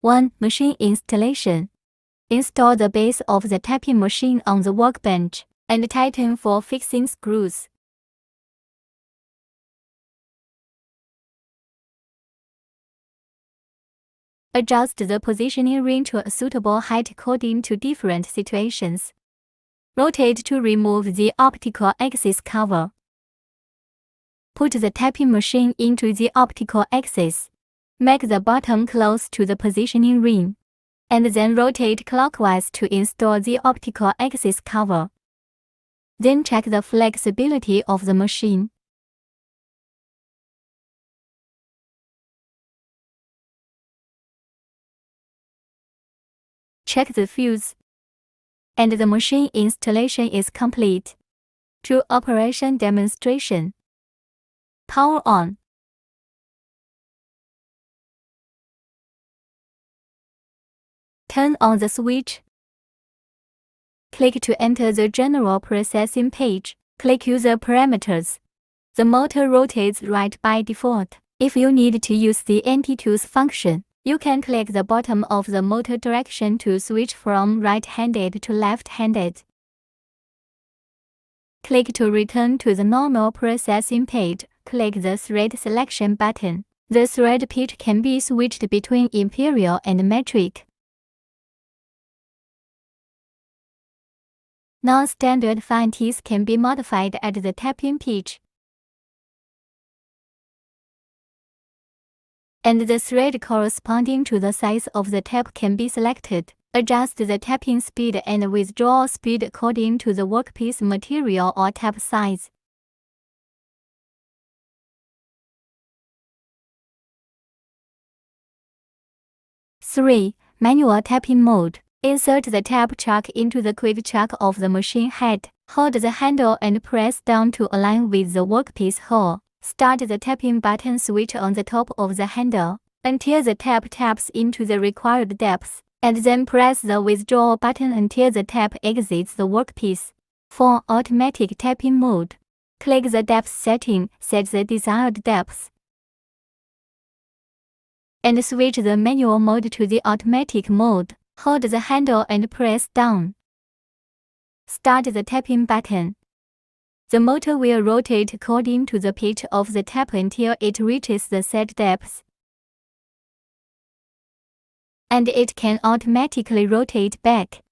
1. Machine installation. Install the base of the tapping machine on the workbench and tighten for fixing screws. Adjust the positioning ring to a suitable height according to different situations. Rotate to remove the optical axis cover. Put the tapping machine into the optical axis. Make the bottom close to the positioning ring, and then rotate clockwise to install the optical axis cover. Then check the flexibility of the machine. Check the fuse. And the machine installation is complete. To operation demonstration. Power on. Turn on the switch. Click to enter the general processing page. Click User Parameters. The motor rotates right by default. If you need to use the anti-tooth function, you can click the bottom of the motor direction to switch from right-handed to left-handed. Click to return to the normal processing page. Click the Thread Selection button. The thread pitch can be switched between imperial and metric. Non-standard fine teeth can be modified at the tapping pitch. And the thread corresponding to the size of the tap can be selected. Adjust the tapping speed and withdrawal speed according to the workpiece material or tap size. Three. Manual tapping mode. Insert the tap chuck into the quick chuck of the machine head. Hold the handle and press down to align with the workpiece hole. Start the tapping button switch on the top of the handle until the tap taps into the required depth, and then press the withdrawal button until the tap exits the workpiece. 4. Automatic tapping mode. Click the depth setting, set the desired depth, and switch the manual mode to the automatic mode. Hold the handle and press down. Start the tapping button. The motor will rotate according to the pitch of the tap until it reaches the set depth, and it can automatically rotate back.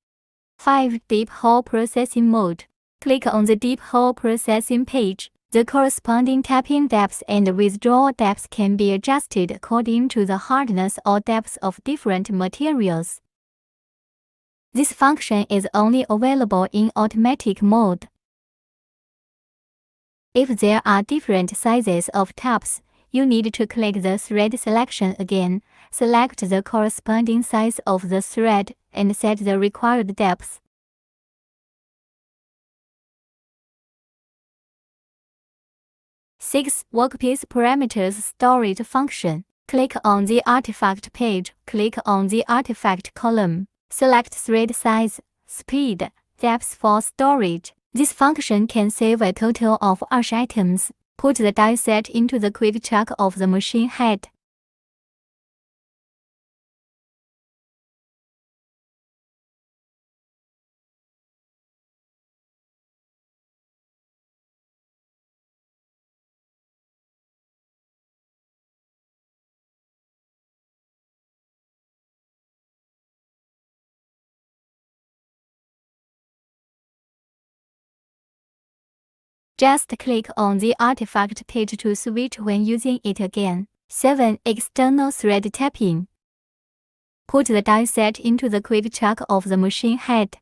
5. Deep hole processing mode. Click on the deep hole processing page. The corresponding tapping depth and withdrawal depth can be adjusted according to the hardness or depth of different materials. This function is only available in automatic mode. If there are different sizes of taps, you need to click the thread selection again, select the corresponding size of the thread, and set the required depth. Six. Workpiece parameters storage function. Click on the artifact page. Click on the artifact column. Select thread size, speed, depth for storage. This function can save a total of 20 items. Put the die set into the quick chuck of the machine head. Just click on the artifact page to switch when using it again. 7. External thread tapping. Put the die set into the quick chuck of the machine head.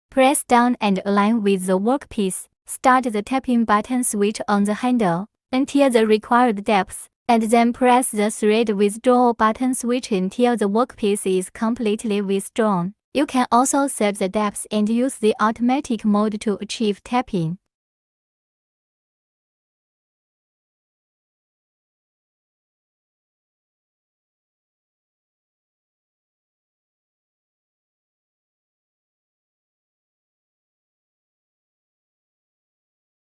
Press down and align with the workpiece. Start the tapping button switch on the handle until the required depth, and then press the thread withdrawal button switch until the workpiece is completely withdrawn. You can also set the depth and use the automatic mode to achieve tapping.